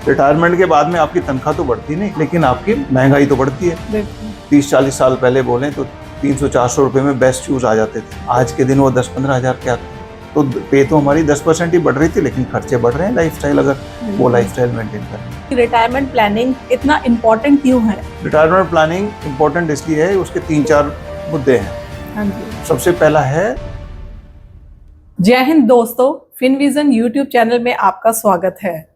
Retirement के बाद में आपकी तनख्वाह तो बढ़ती नहीं, लेकिन आपकी महंगाई तो बढ़ती है। 30-40 साल पहले बोलें तो 300-400 रुपए में बेस्ट शूज आ जाते थे। आज के दिन वो 10-15 हज़ार के आते हैं। तो पे तो हमारी 10% ही बढ़ रही थी, लेकिन खर्चे बढ़ रहे हैं लाइफस्टाइल, अगर वो लाइफस्टाइल मेंटेन करें। रिटायरमेंट प्लानिंग इतना इम्पोर्टेंट क्यों है? रिटायरमेंट प्लानिंग इम्पोर्टेंट इसलिए है, उसके 3-4 मुद्दे हैं। हाँ जी। सबसे पहला है, जय हिंद दोस्तों, फिनविजन यूट्यूब चैनल में आपका स्वागत है।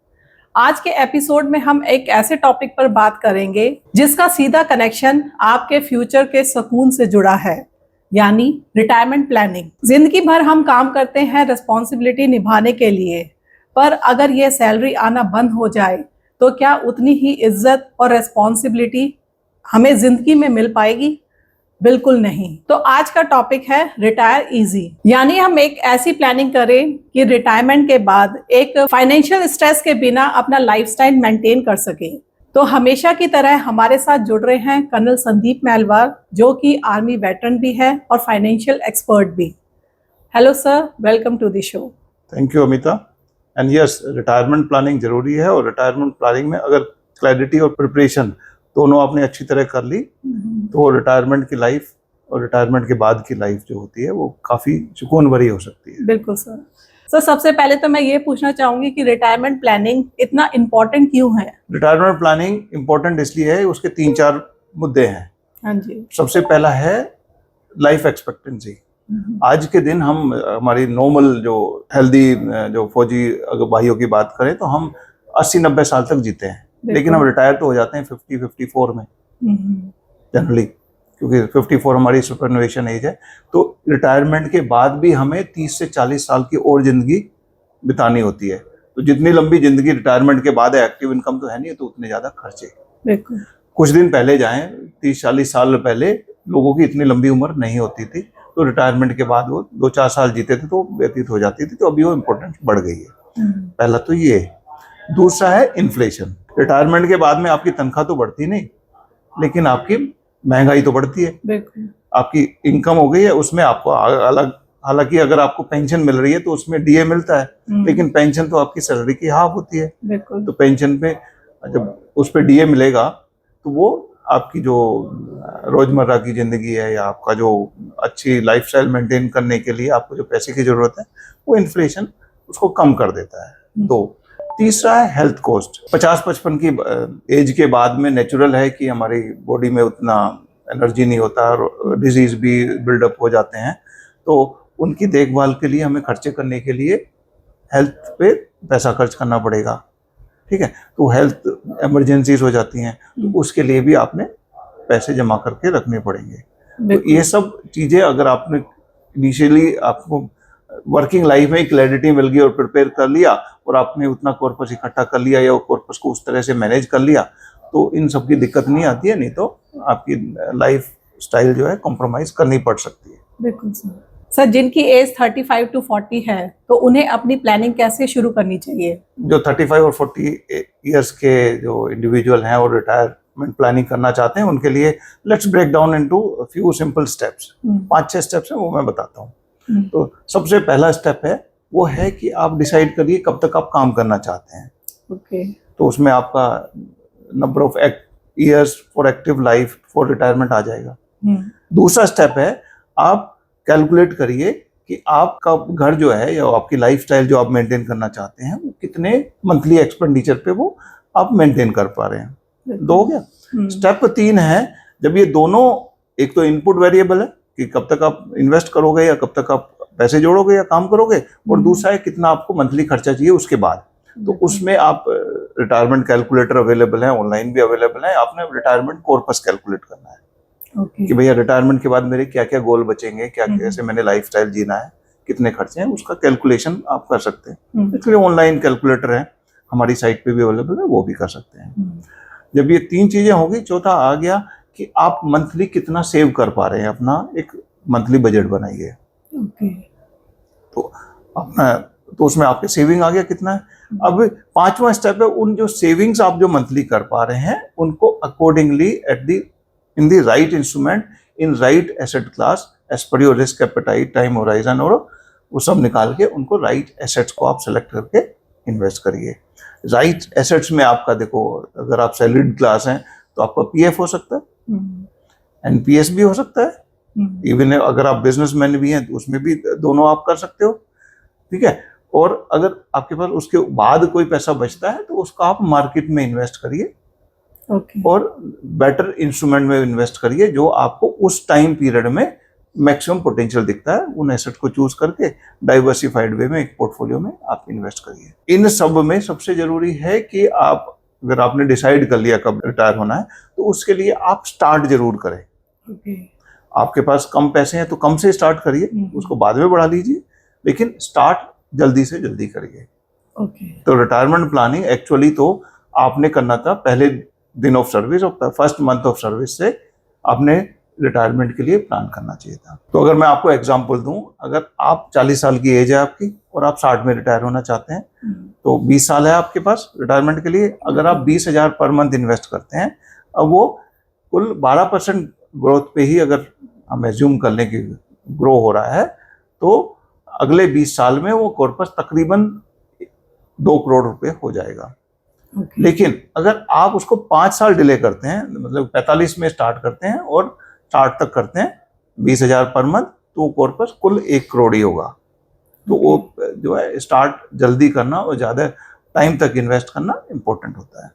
आज के एपिसोड में हम एक ऐसे टॉपिक पर बात करेंगे जिसका सीधा कनेक्शन आपके फ्यूचर के सुकून से जुड़ा है, यानी रिटायरमेंट प्लानिंग। जिंदगी भर हम काम करते हैं रिस्पॉन्सिबिलिटी निभाने के लिए, पर अगर ये सैलरी आना बंद हो जाए तो क्या उतनी ही इज्जत और रिस्पॉन्सिबिलिटी हमें जिंदगी में मिल पाएगी? बिल्कुल नहीं। तो आज का टॉपिक है रिटायर इजी, यानी हम एक ऐसी प्लानिंग करें कि रिटायरमेंट के बाद एक फाइनेंशियल स्ट्रेस के बिना अपना लाइफस्टाइल मेंटेन कर सके। तो हमेशा की तरह हमारे साथ जुड़ रहे हैं कर्नल संदीप मेलवार, जो कि आर्मी वेटरन भी है और फाइनेंशियल एक्सपर्ट भी। Hello sir, welcome to the show. Thank you Amita. And yes, retirement planning जरूरी है, और रिटायरमेंट प्लानिंग में अगर क्लैरिटी और प्रिपरेशन दोनों आपने अच्छी तरह कर ली तो रिटायरमेंट की लाइफ और रिटायरमेंट के बाद की लाइफ जो होती है वो काफी सुकून भरी हो सकती है। बिल्कुल सर। सर, सबसे पहले तो मैं ये पूछना चाहूंगी कि रिटायरमेंट प्लानिंग इतना इम्पोर्टेंट क्यों है? रिटायरमेंट प्लानिंग इम्पोर्टेंट इसलिए है, उसके 3-4 मुद्दे हैं। हाँ जी। सबसे पहला है लाइफ एक्सपेक्टेंसी। आज के दिन हम हमारी नॉर्मल जो हेल्दी जो फौजी अगर भाइयों की बात करें तो हम 80-90 साल तक जीते हैं, लेकिन हम रिटायर तो हो जाते हैं 50-54 में जनरली, क्योंकि 54 हमारी सुपरनुएशन एज है। तो रिटायरमेंट के बाद भी हमें 30 से 40 साल की और जिंदगी बितानी होती है। तो जितनी लंबी जिंदगी रिटायरमेंट के बाद है, एक्टिव इनकम तो है नहीं, तो उतने ज्यादा खर्चे। बिल्कुल। कुछ दिन पहले जाएं, 30-40 साल पहले लोगों की इतनी लंबी उम्र नहीं होती थी, तो रिटायरमेंट के बाद वो 2-4 साल जीते थे तो व्यतीत हो जाती थी। तो अभी वो इम्पोर्टेंस बढ़ गई है। पहला तो ये। दूसरा है इन्फ्लेशन। रिटायरमेंट के बाद में आपकी तनख्वाह तो बढ़ती नहीं, लेकिन आपकी महंगाई तो बढ़ती है। बिल्कुल। आपकी इनकम हो गई है, उसमें आपको अलग, हालांकि अगर आपको पेंशन मिल रही है तो उसमें डीए मिलता है, लेकिन पेंशन तो आपकी सैलरी की हाफ होती है। बिल्कुल। तो पेंशन पे जब उस पर डीए मिलेगा तो वो आपकी जो रोजमर्रा की जिंदगी है या आपका जो अच्छी लाइफस्टाइल मेंटेन करने के लिए आपको जो पैसे की जरूरत है, वो इन्फ्लेशन उसको कम कर देता है। दो। तीसरा है हेल्थ कॉस्ट। 50-55 की एज के बाद में नेचुरल है कि हमारी बॉडी में उतना एनर्जी नहीं होता और डिजीज भी बिल्डअप हो जाते हैं, तो उनकी देखभाल के लिए हमें खर्चे करने के लिए हेल्थ पे पैसा खर्च करना पड़ेगा। ठीक है, तो हेल्थ इमरजेंसीज हो जाती हैं, तो उसके लिए भी आपने पैसे जमा करके रखने पड़ेंगे। तो ये सब चीजें अगर आपने इनिशियली आपको वर्किंग लाइफ में क्लैरिटी मिल गई और प्रिपेयर कर लिया और आपने उतना कॉर्पस इकट्ठा कर लिया या कॉर्पस को उस तरह से मैनेज कर लिया, तो इन सब की दिक्कत नहीं आती है। नहीं तो आपकी लाइफ स्टाइल जो है कॉम्प्रोमाइज करनी पड़ सकती है। बिल्कुल सर। सर, जिनकी एज 35 to 40 है तो उन्हें अपनी प्लानिंग कैसे शुरू करनी चाहिए? जो 35 और 40 ईयर्स के जो इंडिविजुअल हैं और रिटायरमेंट प्लानिंग करना चाहते हैं, उनके लिए let's break down into few simple steps. 5-6 steps हैं, वो मैं बताता हूँ। तो सबसे पहला स्टेप है वो है कि आप डिसाइड करिए कब तक आप काम करना चाहते हैं। ओके। तो उसमें आपका number of years for active life for retirement आ जाएगा। दूसरा स्टेप है आप कैलकुलेट करिए कि आपका घर जो है या आपकी लाइफस्टाइल जो आप मेंटेन करना चाहते हैं, वो कितने मंथली एक्सपेंडिचर पे वो आप मेंटेन कर पा रहे हैं। 2 हो गया। स्टेप 3 है, जब ये दोनों, एक तो इनपुट वेरिएबल है कि कब तक आप इन्वेस्ट करोगे या कब तक आप पैसे जोड़ोगे या काम करोगे, और दूसरा है कितना आपको मंथली खर्चा चाहिए उसके बाद। तो उसमें आप रिटायरमेंट कैलकुलेटर अवेलेबल है, ऑनलाइन भी अवेलेबल है। आपने रिटायरमेंट कॉर्पस कैलकुलेट करना है कि भैया रिटायरमेंट के बाद मेरे क्या क्या गोल बचेंगे, क्या कैसे मैंने लाइफस्टाइल जीना है, कितने खर्चे हैं, उसका कैलकुलेशन आप कर सकते हैं। इसलिए ऑनलाइन कैलकुलेटर है, हमारी साइट पे भी अवेलेबल है, वो भी कर सकते हैं। जब ये 3 चीजें होगी, चौथा आ गया कि आप मंथली कितना सेव कर पा रहे हैं, अपना एक मंथली बजट बनाइए। तो अपना, तो उसमें आपके सेविंग आ गया कितना है। अब 5वां स्टेप है, उन जो सेविंग्स आप जो मंथली कर पा रहे हैं उनको accordingly in the right instrument in right asset class as per your risk appetite time horizon, और वो सब निकाल के उनको राइट एसेट्स को आप सेलेक्ट करके इन्वेस्ट करिए। राइट एसेट्स में आपका देखो, अगर आप सैलरीड क्लास हैं तो आपका पीएफ हो सकता है, एनपीएस भी हो सकता है, इवन अगर आप बिजनेसमैन भी हैं तो उसमें भी दोनों आप कर सकते हो, ठीक है। और अगर आपके पास उसके बाद कोई पैसा बचता है तो उसका आप मार्केट में इन्वेस्ट करिए, और बेटर इंस्ट्रूमेंट में इन्वेस्ट करिए जो आपको उस टाइम पीरियड में मैक्सिमम पोटेंशियल दिखता है। उन एसेट को चूज करके डाइवर्सिफाइड वे में एक पोर्टफोलियो में आप इन्वेस्ट करिए। इन सब में सबसे जरूरी है कि आप, अगर आपने डिसाइड कर लिया कब रिटायर होना है, तो उसके लिए आप स्टार्ट जरूर करें। आपके पास कम पैसे हैं तो कम से स्टार्ट करिए, उसको बाद में बढ़ा लीजिए, लेकिन स्टार्ट जल्दी से जल्दी करिए। तो रिटायरमेंट प्लानिंग एक्चुअली तो आपने करना था पहले दिन ऑफ सर्विस और फर्स्ट मंथ ऑफ सर्विस से आपने रिटायरमेंट के लिए प्लान करना चाहिए था। तो अगर मैं आपको एग्जांपल दूं, अगर आप 40 साल की एज है आपकी और आप 60 में रिटायर होना चाहते हैं, तो 20 साल है आपके पास रिटायरमेंट के लिए। अगर आप 20,000 पर मंथ इन्वेस्ट करते हैं, अब वो कुल 12% ग्रोथ पे ही अगर हम एज्यूम कर लें कि ग्रो हो रहा है, तो अगले 20 साल में वो कॉर्पस तकरीबन 2 करोड़ रुपए हो जाएगा। लेकिन अगर आप उसको 5 साल डिले करते हैं, मतलब 45 में स्टार्ट करते हैं और 60 तक करते हैं 20,000 पर मंथ, तो कॉर्पस कुल 1 करोड़ ही होगा। तो वो जो है स्टार्ट जल्दी करना और ज्यादा टाइम तक इन्वेस्ट करना इम्पोर्टेंट होता है।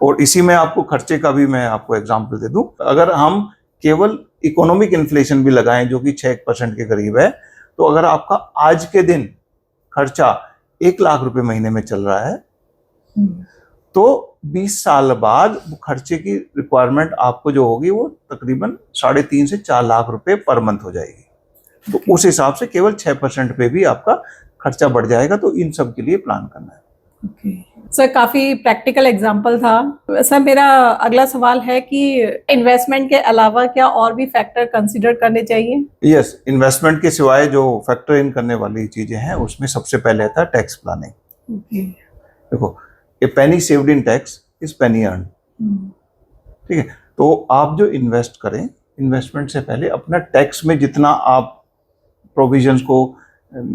और इसी में आपको खर्चे का भी मैं आपको एग्जांपल दे दूं। अगर हम केवल इकोनॉमिक इन्फ्लेशन भी लगाएं जो कि 6% के करीब है, तो अगर आपका आज के दिन खर्चा 1 लाख रुपए महीने में चल रहा है, तो 20 साल बाद खर्चे की रिक्वायरमेंट आपको जो होगी वो तकरीबन 3.5 से 4 लाख रुपए पर मंथ हो जाएगी। तो उस हिसाब से केवल 6% पे भी आपका खर्चा बढ़ जाएगा। तो इन सब के लिए प्लान करना है। सर, काफी प्रैक्टिकल एग्जांपल था। सर, मेरा अगला सवाल है कि इन्वेस्टमेंट के अलावा क्या और भी फैक्टर कंसीडर करने चाहिए? यस, इन्वेस्टमेंट के सिवाय जो फैक्टर इन करने वाली चीजें हैं उसमें सबसे पहले आता है टैक्स प्लानिंग। देखो, a penny saved in tax is penny earn, ठीक है। तो आप जो इन्वेस्ट करें, इन्वेस्टमेंट से पहले अपना टैक्स में जितना आप प्रोविजंस को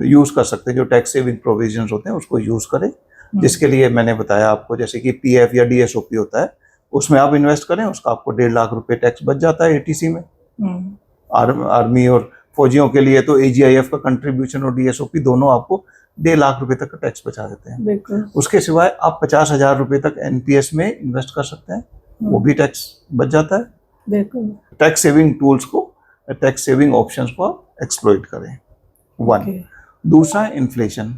यूज कर सकते हैं, जो टैक्स सेविंग प्रोविजंस होते हैं उसको यूज करें। जिसके लिए मैंने बताया आपको, जैसे कि पीएफ या डीएसओपी होता है, उसमें आप इन्वेस्ट करें, उसका आपको 1.5 लाख रुपए टैक्स बच जाता है एटीसी में। आर्मी और फौजियों के लिए तो एजीआईएफ का कंट्रीब्यूशन और डीएसओपी दोनों आपको 1.5 लाख रुपए तक का टैक्स बचा देते हैं। उसके सिवाय आप 50,000 रुपए तक एनपीएस में इन्वेस्ट कर सकते हैं, वो भी टैक्स बच जाता है। टैक्स सेविंग टूल्स को, टैक्स सेविंग ऑप्शंस को आप एक्सप्लॉइट करें। 1। दूसरा, इन्फ्लेशन।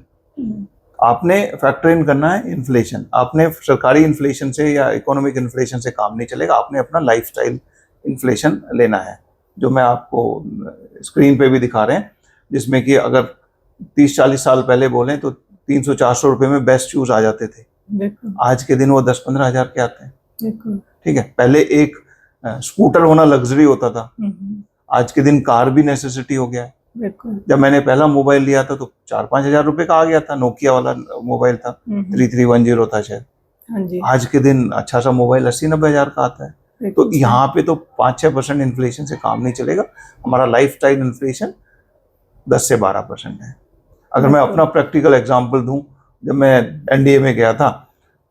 आपने फैक्टर इन करना है इन्फ्लेशन। आपने सरकारी इन्फ्लेशन से या इकोनॉमिक इन्फ्लेशन से काम नहीं चलेगा, आपने अपना लाइफस्टाइल इन्फ्लेशन लेना है, जो मैं आपको स्क्रीन पे भी दिखा रहे हैं, जिसमें कि अगर 30-40 साल पहले बोलें तो 300-400 रुपए में बेस्ट शूज आ जाते थे। आज के दिन वो 10-15 हजार के आते हैं, ठीक है। पहले एक स्कूटर होना लग्जरी होता था, आज के दिन कार भी नेसेसिटी हो गया है। जब मैंने पहला मोबाइल लिया था तो 4-5 हजार रुपए का आ गया था, नोकिया वाला मोबाइल था, 3310 था शायद। आज के दिन अच्छा सा मोबाइल 80-90 हजार का आता है। तो यहाँ पे तो 5-6% इन्फ्लेशन से काम नहीं चलेगा। हमारा लाइफस्टाइल इन्फ्लेशन 10 से 12% है। अगर मैं अपना प्रैक्टिकल एग्जांपल दूं, जब मैं एनडीए में गया था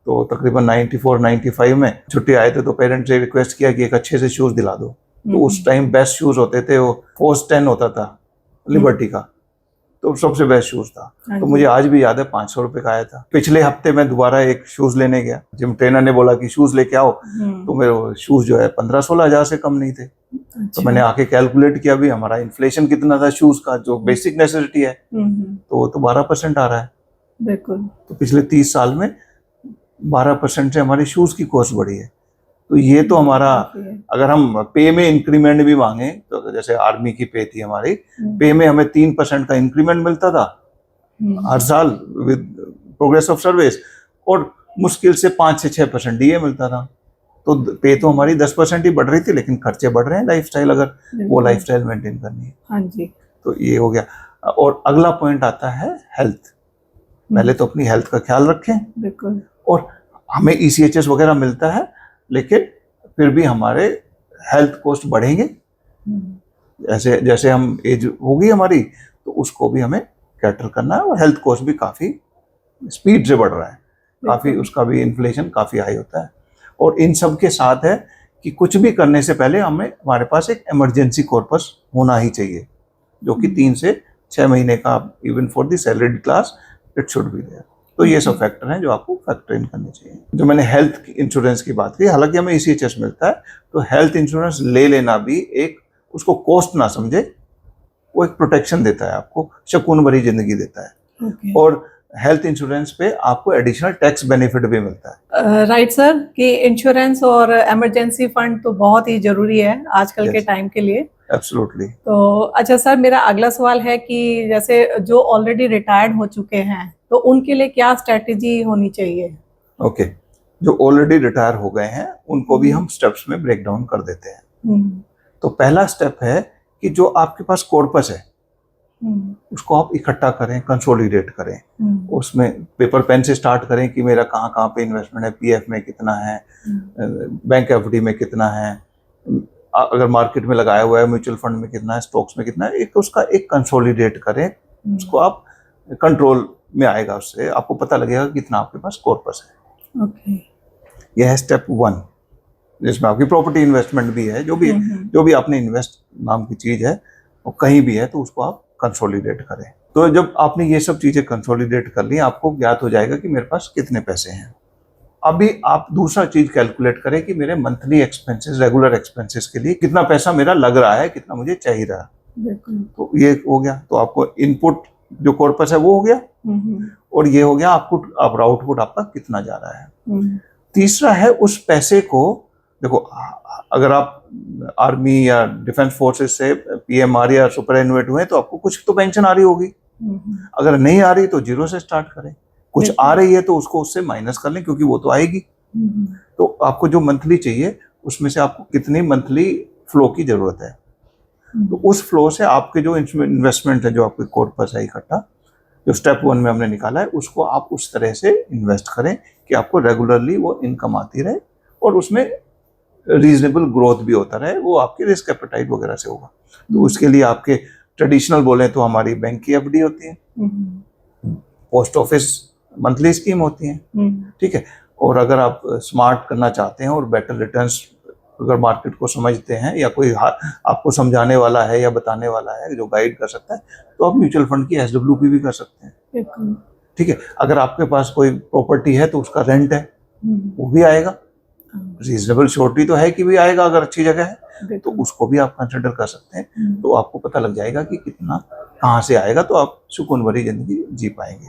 तो तकरीबन 94-95 में छुट्टी आए थे, तो पेरेंट्स से रिक्वेस्ट किया कि एक अच्छे से शूज दिला दो। तो उस टाइम बेस्ट शूज होते थे, वो फोर्स 10 होता था लिबर्टी का, तो सबसे बेस्ट शूज था। तो मुझे आज भी याद है 500 रुपए का आया था। पिछले हफ्ते मैं दोबारा एक शूज लेने गया, जिम ट्रेनर ने बोला कि शूज लेके आओ, तो मेरे शूज जो है 15-16 हजार से कम नहीं थे। तो मैंने आके कैलकुलेट किया भी हमारा इन्फ्लेशन कितना था शूज का, जो बेसिक नेसेसिटी है, तो वो तो 12% आ रहा है। बिल्कुल। तो पिछले 30 साल में 12% से हमारी शूज की कॉस्ट बढ़ी है। तो ये तो हमारा, अगर हम पे में इंक्रीमेंट भी मांगे, तो जैसे आर्मी की पे थी हमारी, पे में हमें 3% का इंक्रीमेंट मिलता था हर साल विद प्रोग्रेस ऑफ सर्विस, और मुश्किल से 5 से 6% डीए मिलता था। तो पे तो हमारी 10% ही बढ़ रही थी, लेकिन खर्चे बढ़ रहे हैं लाइफस्टाइल, अगर वो लाइफस्टाइल मेंटेन करनी है। हाँ जी। तो ये हो गया। और अगला पॉइंट आता है हेल्थ। पहले तो अपनी हेल्थ का ख्याल रखें। बिल्कुल। और हमें ईसीएचएस वगैरह मिलता है, लेकिन फिर भी हमारे हेल्थ कॉस्ट बढ़ेंगे। जैसे जैसे हम एज होगी हमारी, तो उसको भी हमें कैटर करना है, और हेल्थ कॉस्ट भी काफी स्पीड से बढ़ रहा है। काफ़ी उसका भी इन्फ्लेशन काफ़ी हाई होता है। और इन सब के साथ है कि कुछ भी करने से पहले हमारे पास एक इमरजेंसी कॉर्पस होना ही चाहिए, जो कि 3 से 6 महीने का, even for the salaried class it should be there. तो ये सब फैक्टर हैं जो आपको फैक्टर इन करने चाहिए। जो मैंने हेल्थ इंश्योरेंस की बात की, हालांकि हमें ECHS मिलता है, तो हेल्थ इंश्योरेंस ले लेना भी एक, उसको कॉस्ट ना समझे, वो एक प्रोटेक्शन देता है आपको, सुकून भरी जिंदगी देता है। और हेल्थ इंश्योरेंस पे आपको एडिशनल टैक्स बेनिफिट भी मिलता है। राइट सर, कि इंश्योरेंस और इमरजेंसी फंड तो बहुत ही जरूरी है आजकल के टाइम के लिए। एब्सोल्युटली। तो अच्छा सर, मेरा अगला सवाल है कि जैसे जो ऑलरेडी रिटायर्ड हो चुके हैं, तो उनके लिए क्या स्ट्रेटेजी होनी चाहिए? ओके, जो ऑलरेडी रिटायर हो गए हैं उनको भी हम स्टेप्स में ब्रेक डाउन कर देते हैं। तो पहला स्टेप है कि जो आपके पास कॉर्पस है उसको आप इकट्ठा करें, कंसोलिडेट करें। उसमें पेपर पेन से स्टार्ट करें कि मेरा कहाँ कहाँ पे इन्वेस्टमेंट है, PF में कितना है, बैंक FD में कितना है, अगर मार्केट में लगाया हुआ है म्यूचुअल फंड में कितना है, स्टॉक्स में कितना है, एक उसका एक कंसोलिडेट करें। उसको आप कंट्रोल में आएगा, उससे आपको पता लगेगा कितना आपके पास कॉर्पस है। यह है स्टेप 1, जिसमें आपकी प्रॉपर्टी इन्वेस्टमेंट भी है, जो भी आपने इन्वेस्ट नाम की चीज है वो कहीं भी है, तो उसको आप कंसोलिडेट करें। तो जब आपने ये सब चीजें कंसोलिडेट कर ली, आपको ज्ञात हो जाएगा कि मेरे पास कितने पैसे हैं। अभी आप दूसरा चीज कैलकुलेट करें कि मेरे मंथली एक्सपेंसेस, रेगुलर एक्सपेंसेस के लिए कितना पैसा मेरा लग रहा है, कितना मुझे चाहिए रहा। तो ये हो गया, तो आपको इनपुट जो कॉर्पस है वो हो गया, और ये हो गया आउटपुट आपका कितना जा रहा है। तीसरा है उस पैसे को, देखो अगर आप आर्मी या डिफेंस फोर्सेस से PMR या सुपरएनुएट हुए तो आपको कुछ तो पेंशन आ रही होगी। अगर नहीं आ रही तो 0 से स्टार्ट करें, कुछ आ रही है तो उसको उससे माइनस कर लें, क्योंकि वो तो आएगी। तो आपको जो मंथली चाहिए उसमें से आपको कितनी मंथली फ्लो की जरूरत है, तो उस फ्लो से आपके जो इन्वेस्टमेंट है, जो आपके कॉर्पस है इकट्ठा, जो स्टेप 1 में हमने निकाला है, उसको आप उस तरह से इन्वेस्ट करें कि आपको रेगुलरली वो इनकम आती रहे और उसमें रीजनेबल ग्रोथ भी होता रहे, वो आपके रिस्क एपेटाइट वगैरह से होगा। तो उसके लिए आपके ट्रेडिशनल बोले तो हमारी बैंक की FD होती है, पोस्ट ऑफिस मंथली स्कीम होती है, ठीक है। और अगर आप स्मार्ट करना चाहते हैं और बेटर रिटर्न्स अगर मार्केट को समझते हैं, या कोई आपको समझाने वाला है या बताने वाला है जो गाइड कर सकता है, तो आप म्यूचुअल फंड की SWP भी कर सकते हैं, ठीक है। अगर आपके पास कोई प्रॉपर्टी है तो उसका रेंट है, वो भी आएगा, रीजनेबल श्योरिटी तो है कि भी आएगा, अगर अच्छी जगह है तो उसको भी आप कंसिडर कर सकते हैं। तो आपको पता लग जाएगा कि कितना कहाँ से आएगा, तो आप सुकून भरी जिंदगी जी पाएंगे,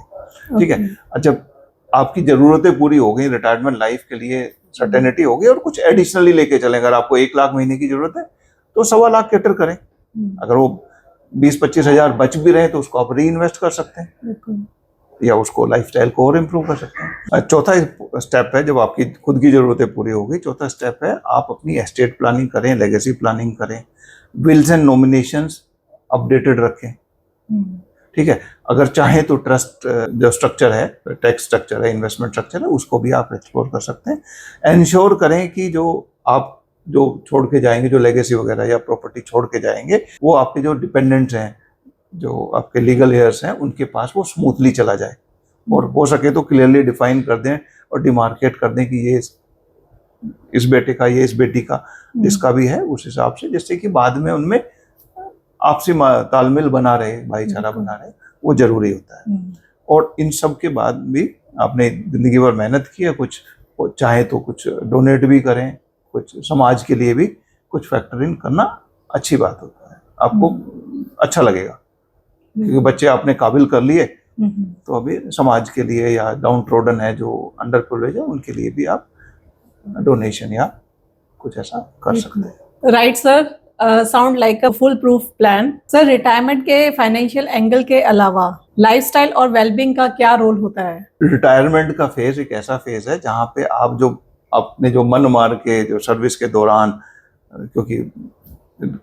ठीक है। जब आपकी जरूरतें पूरी हो गई, रिटायरमेंट लाइफ के लिए सर्टेनिटी हो गई, और कुछ एडिशनली लेके चलें, अगर आपको 1 लाख महीने की जरूरत है तो 1.25 लाख कैटर करें। अगर वो 20-25 हजार बच भी रहे तो उसको आप री इन्वेस्ट कर सकते हैं, या उसको लाइफस्टाइल को और इम्प्रूव कर सकते हैं। चौथा स्टेप है, जब आपकी खुद की जरूरतें पूरी हो गई, चौथा स्टेप है आप अपनी एस्टेट प्लानिंग करें, लेगेसी प्लानिंग करें, विल्स एंड नॉमिनेशंस अपडेटेड रखें, ठीक है। अगर चाहें तो ट्रस्ट जो स्ट्रक्चर है, टैक्स स्ट्रक्चर है, इन्वेस्टमेंट स्ट्रक्चर है, उसको भी आप एक्सप्लोर कर सकते हैं। एंश्योर करें कि जो आप जो छोड़ के जाएंगे, जो लेगेसी वगैरह या प्रॉपर्टी छोड़ के जाएंगे, वो आपके जो डिपेंडेंट्स हैं, जो आपके लीगल हेयर्स हैं, उनके पास वो स्मूथली चला जाए, और हो सके तो क्लियरली डिफाइन कर दें और डिमार्केट कर दें कि ये इस बेटे का, ये इस बेटी का, जिसका भी है, उस हिसाब से, जिससे कि बाद में उनमें आपसी तालमेल बना रहे, भाईचारा बना रहे, वो जरूरी होता है। और इन सब के बाद भी आपने जिंदगी भर मेहनत की है, कुछ चाहे तो कुछ डोनेट भी करें, कुछ समाज के लिए भी कुछ फैक्टर इन करना अच्छी बात होता है, आपको अच्छा लगेगा, क्योंकि बच्चे आपने काबिल कर लिए, तो अभी समाज के लिए या डाउन ट्रोडन है, जो अंडर प्रिविलेज है, उनके लिए भी आप डोनेशन या कुछ ऐसा कर सकते हैं। Right sir, sound like a full proof plan. Sir, retirement के फाइनेंशियल एंगल के अलावा लाइफस्टाइल और वेलबींग का क्या रोल होता है? रिटायरमेंट का फेज एक ऐसा फेज है जहाँ पे आप जो अपने जो मन मार के जो सर्विस के दौरान, क्योंकि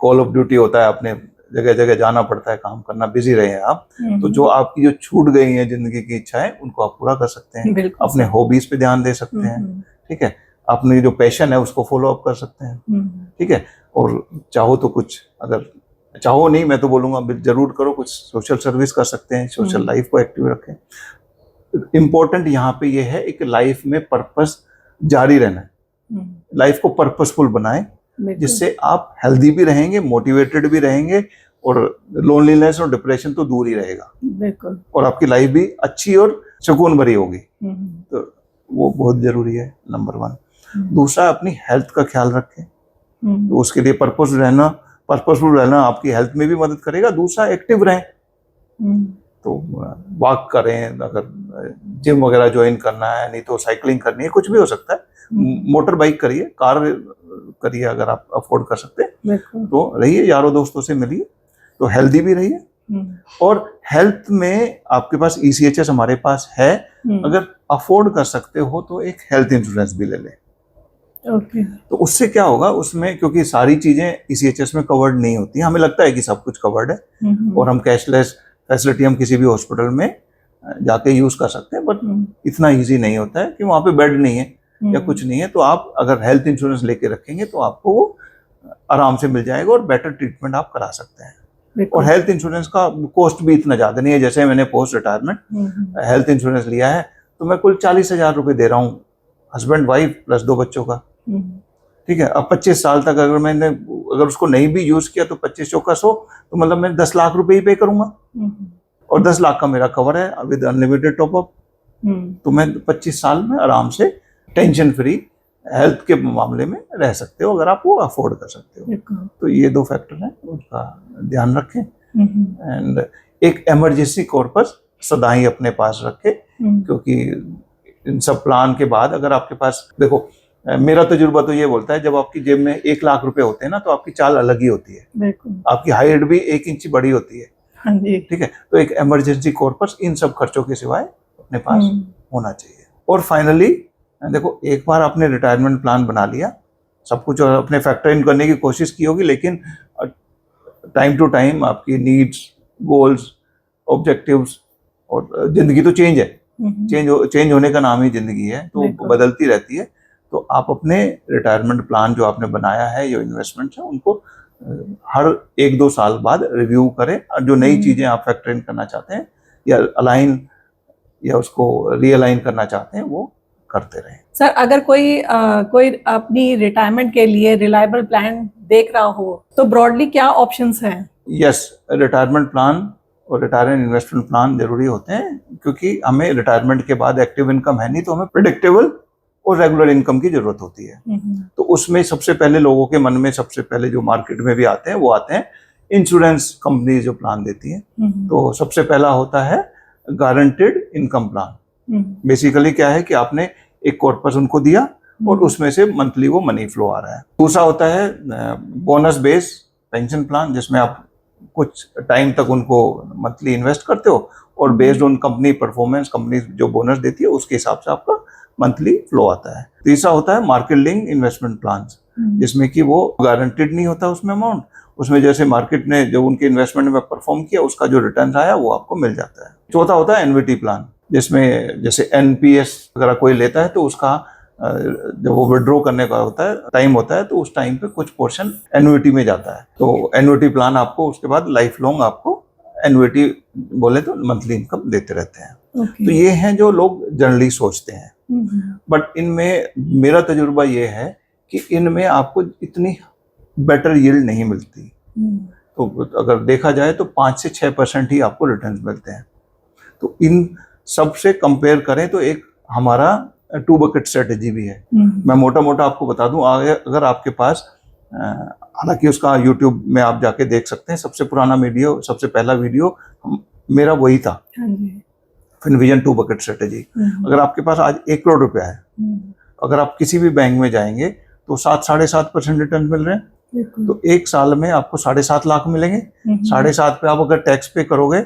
कॉल ऑफ ड्यूटी होता है, अपने जगह जगह जाना पड़ता है, काम करना, बिजी रहे हैं आप, तो जो आपकी जो छूट गई है जिंदगी की इच्छाएं, उनको आप पूरा कर सकते हैं, अपने हॉबीज पे ध्यान दे सकते हैं, ठीक है, अपनी जो पैशन है उसको फॉलो अप कर सकते हैं, ठीक है। और चाहो तो कुछ, अगर चाहो नहीं, मैं तो बोलूंगा जरूर करो, कुछ सोशल सर्विस कर सकते हैं, सोशल लाइफ को एक्टिव रखें। इम्पोर्टेंट यहाँ पे ये है एक लाइफ में पर्पस जारी रहना है, लाइफ को पर्पसफुल बनाएं जिससे आप हेल्दी भी रहेंगे, मोटिवेटेड भी रहेंगे और लोनलीनेस और डिप्रेशन तो दूर ही रहेगा। बिल्कुल। और आपकी लाइफ भी अच्छी और सुकून भरी होगी। तो वो बहुत जरूरी है, नंबर 1। दूसरा, अपनी हेल्थ का ख्याल रखें। तो उसके लिए पर्पसफुल रहना आपकी हेल्थ में भी मदद करेगा। दूसरा, एक्टिव रहें। तो वॉक करें, अगर जिम वगैरह ज्वाइन करना है, नहीं तो साइकिलिंग करनी है, कुछ भी हो सकता है। मोटर बाइक करिए, कार करिए अगर आप अफोर्ड कर सकते हैं तो रहिए, यारों दोस्तों से मिलिए, तो हेल्दी भी रहिए। और हेल्थ में आपके पास ECHS हमारे पास है, अगर अफोर्ड कर सकते हो तो एक हेल्थ इंश्योरेंस भी ले लें। तो उससे क्या होगा, उसमें क्योंकि सारी चीजें ECHS में कवर्ड नहीं होती, हमें लगता है कि सब कुछ कवर्ड है और हम कैशलेस फैसिलिटी हम किसी भी हॉस्पिटल में जाके यूज कर सकते हैं, बट इतना इजी नहीं होता है कि वहाँ पे बेड नहीं है या कुछ नहीं है। तो आप अगर हेल्थ इंश्योरेंस लेके रखेंगे तो आपको वो आराम से मिल जाएगा और बेटर ट्रीटमेंट आप करा सकते हैं। और हेल्थ इंश्योरेंस का कॉस्ट भी इतना ज्यादा नहीं है। जैसे मैंने पोस्ट रिटायरमेंट हेल्थ इंश्योरेंस लिया है तो मैं कुल 40,000 रुपये दे रहा हूँ, हस्बैंड वाइफ प्लस 2 बच्चों का। ठीक है, अब 25 साल तक अगर उसको नहीं भी यूज किया तो 25 चौका 100, तो मतलब मैं 10 लाख रुपए ही पे करूंगा और 10 लाख का मेरा कवर है विद अनलिमिटेड टॉपअप। तो मैं 25 साल में आराम से टेंशन फ्री हेल्थ के मामले में रह सकते हो, अगर आप वो अफोर्ड कर सकते हो। तो ये 2 फैक्टर हैं, उसका ध्यान रखें। एंड एक इमरजेंसी कॉर्पस सदा ही अपने पास रखें, क्योंकि इन सब प्लान के बाद अगर आपके पास, देखो मेरा तजुर्बा तो ये बोलता है, जब आपकी जेब में 1 लाख रुपए होते हैं ना तो आपकी चाल अलग ही होती है, आपकी हाइट भी 1 इंच बड़ी होती है। हाँ जी। ठीक है, तो एक इमरजेंसी कॉर्पस इन सब खर्चों के सिवाय अपने पास होना चाहिए। और फाइनली देखो, एक बार आपने रिटायरमेंट प्लान बना लिया, सब कुछ अपने फैक्टर इन करने की कोशिश की होगी, लेकिन टाइम टू टाइम आपकी नीड्स, गोल्स, ऑब्जेक्टिव्स और जिंदगी तो चेंज है, चेंज होने का नाम ही जिंदगी है, तो बदलती रहती है। तो आप अपने रिटायरमेंट प्लान जो आपने बनाया है, जो इन्वेस्टमेंट है, उनको हर 1-2 साल बाद रिव्यू करें और जो नई चीजें आप फैक्टर इन करना चाहते हैं या अलाइन या उसको रीअलाइन करना चाहते हैं वो करते रहें। सर, अगर कोई अपनी रिटायरमेंट के लिए रिलायबल प्लान देख रहा हो तो ब्रॉडली क्या ऑप्शंस हैं? यस, रिटायरमेंट प्लान और रिटायरमेंट इन्वेस्टमेंट प्लान जरूरी होते हैं, क्योंकि हमें रिटायरमेंट के बाद एक्टिव इनकम है नहीं, तो हमें प्रेडिक्टेबल और रेगुलर इनकम की जरूरत होती है। तो उसमें सबसे पहले लोगों के मन में सबसे पहले जो मार्केट में भी आते हैं वो आते हैं इंश्योरेंस कंपनी जो प्लान देती है। तो सबसे पहला होता है गारंटेड इनकम प्लान। बेसिकली क्या है कि आपने एक कॉर्पस उनको दिया और उसमें से मंथली वो मनी फ्लो आ रहा है। दूसरा होता है बोनस बेस पेंशन प्लान, जिसमें आप कुछ टाइम तक उनको मंथली इन्वेस्ट करते हो और based on company performance, company जो बोनस देती है उसके हिसाब से आपका मंथली फ्लो आता है। तीसरा होता है मार्केट लिंक इन्वेस्टमेंट प्लान, जिसमें कि वो गारंटेड नहीं होता उसमें अमाउंट, उसमें जैसे मार्केट ने जो उनके इन्वेस्टमेंट में परफॉर्म किया उसका जो रिटर्न आया वो आपको मिल जाता है। चौथा होता है एनवीटी प्लान, जिसमें जैसे NPS अगर कोई लेता है तो उसका जब वो विड्रॉ करने का होता है टाइम होता है तो उस टाइम पे कुछ पोर्शन एन्युटी में जाता है। तो एन्युटी प्लान आपको उसके बाद लाइफ लॉन्ग आपको एन्युटी बोले तो मंथली इनकम देते रहते हैं। तो ये हैं जो लोग जनरली सोचते हैं, बट इनमें मेरा तजुर्बा ये है कि इनमें आपको इतनी बेटर यील्ड नहीं मिलती। तो अगर देखा जाए तो 5 से 6% ही आपको रिटर्न मिलते हैं। तो इन सबसे कंपेयर करें तो एक हमारा 2 बकेट स्ट्रेटेजी भी है। मैं मोटा मोटा आपको बता दूं, अगर आपके पास, हालांकि उसका यूट्यूब में आप जाके देख सकते हैं, सबसे पुराना वीडियो, सबसे पहला वीडियो मेरा वही था, फिनविजन 2 बकेट स्ट्रेटेजी। अगर आपके पास आज 1 करोड़ रुपया है, अगर आप किसी भी बैंक में जाएंगे तो 7-7.5% रिटर्न मिल रहे हैं, तो 1 साल में आपको 7.5 लाख मिलेंगे। 7.5 पे आप अगर टैक्स पे करोगे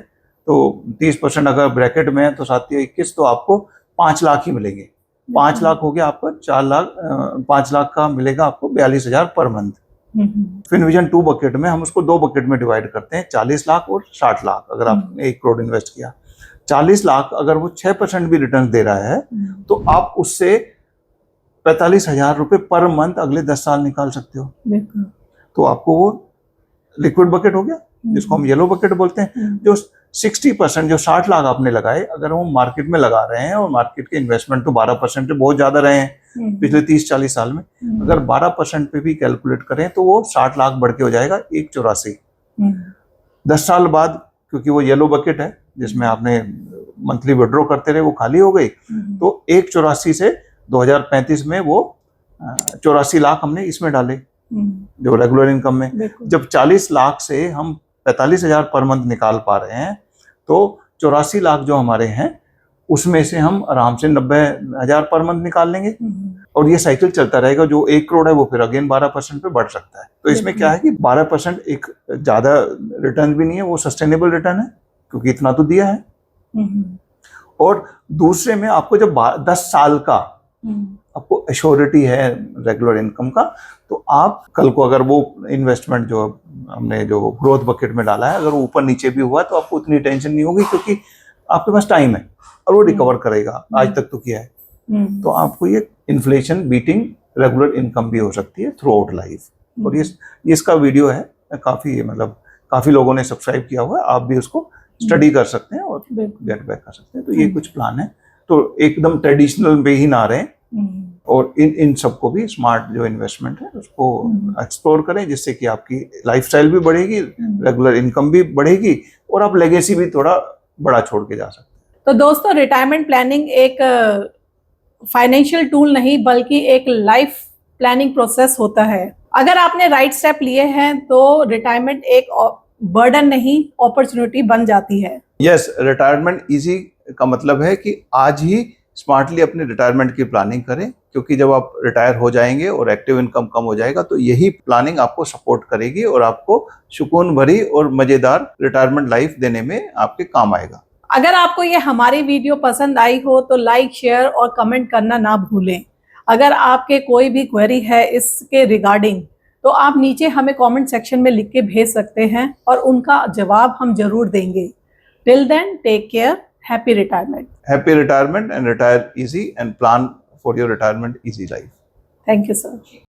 तो 30% अगर ब्रैकेट में है तो 7-21, तो आपको 5 लाख ही मिलेंगे। 5 लाख हो गया आपका 4 लाख, 5 लाख का मिलेगा आपको 42,000 पर मंथ। फिनविजन 2 बकेट में हम उसको 2 बकेट में डिवाइड करते हैं, 40 लाख और 60 लाख। अगर आपने 1 करोड़ इन्वेस्ट किया, 40 लाख अगर वो 6% भी रिटर्न दे रहा है तो आप उससे 45,000 रुपए पर मंथ अगले 10 साल निकाल सकते हो। तो आपको वो लिक्विड बकेट हो गया। जिसको हम येलो बकेट बोलते हैं, जो 60% जो 60 लाख आपने लगाए, अगर वो मार्केट में लगा रहे हैं और मार्केट के इन्वेस्टमेंट तो 12% से बहुत ज्यादा रहे हैं पिछले 30-40 साल में, अगर 12% पे भी कैलकुलेट करें तो वो 60 लाख बढ़ के हो जाएगा 184। 10 साल बाद, क्योंकि वो येलो बकेट है जिसमें आपने मंथली विड्रॉ करते रहे, वो खाली हो गई, तो 184 से 2035 में वो 84 लाख हमने इसमें डाले जो रेगुलर इनकम में। जब 40 लाख से हम 45,000 पर मंथ निकाल पा रहे हैं, तो 84 लाख जो हमारे हैं उसमें से हम आराम से 90,000 पर मंथ निकाल लेंगे, और ये साइकिल चलता रहेगा। जो 1 करोड़ है वो फिर अगेन 12% पे बढ़ सकता है। तो इसमें क्या है कि 12% एक ज्यादा रिटर्न भी नहीं है, वो सस्टेनेबल रिटर्न है क्योंकि इतना तो दिया है। और दूसरे में आपको जब 10 साल का आपको एश्योरिटी है रेगुलर इनकम का, तो आप कल को अगर वो इन्वेस्टमेंट जो हमने जो ग्रोथ बकेट में डाला है, अगर वो ऊपर नीचे भी हुआ तो आपको उतनी टेंशन नहीं होगी, क्योंकि आपके पास टाइम है और वो रिकवर करेगा। आज तक तो किया है। तो आपको ये इन्फ्लेशन बीटिंग रेगुलर इनकम भी हो सकती है थ्रू आउट लाइफ। और ये इसका वीडियो है, काफी मतलब काफी लोगों ने सब्सक्राइब किया हुआ है, आप भी उसको स्टडी कर सकते हैं और गेट बैक कर सकते हैं। तो ये कुछ प्लान है, तो एकदम ट्रेडिशनल पे ही ना रहे, और इन सबको भी स्मार्ट जो इन्वेस्टमेंट है उसको एक्सप्लोर करें, जिससे कि आपकी लाइफस्टाइल भी बढ़ेगी, रेगुलर इनकम भी बढ़ेगी, और आप लेगेसी भी थोड़ा बड़ा छोड़ के जा सकते हैं। तो दोस्तों, रिटायरमेंट प्लानिंग एक फाइनेंशियल टूल नहीं बल्कि एक लाइफ प्लानिंग प्रोसेस होता है। अगर आपने राइट स्टेप लिए हैं तो रिटायरमेंट एक बर्डन नहीं, अपॉर्चुनिटी बन जाती है। यस, रिटायरमेंट इजी का मतलब है कि आज ही स्मार्टली अपने रिटायरमेंट की प्लानिंग करें, क्योंकि जब आप रिटायर हो जाएंगे और एक्टिव इनकम कम हो जाएगा, तो यही प्लानिंग आपको सपोर्ट करेगी और आपको सुकून भरी और मजेदार रिटायरमेंट लाइफ देने में आपके काम आएगा। अगर आपको ये हमारी वीडियो पसंद आई हो तो लाइक, शेयर और कमेंट करना ना भूलें। अगर आपके कोई भी क्वेरी है इसके रिगार्डिंग, तो आप नीचे हमें कमेंट सेक्शन में लिख के भेज सकते हैं और उनका जवाब हम जरूर देंगे। Till then, take care, happy retirement. Happy retirement and retire easy and plan for your retirement easy life. Thank you, sir.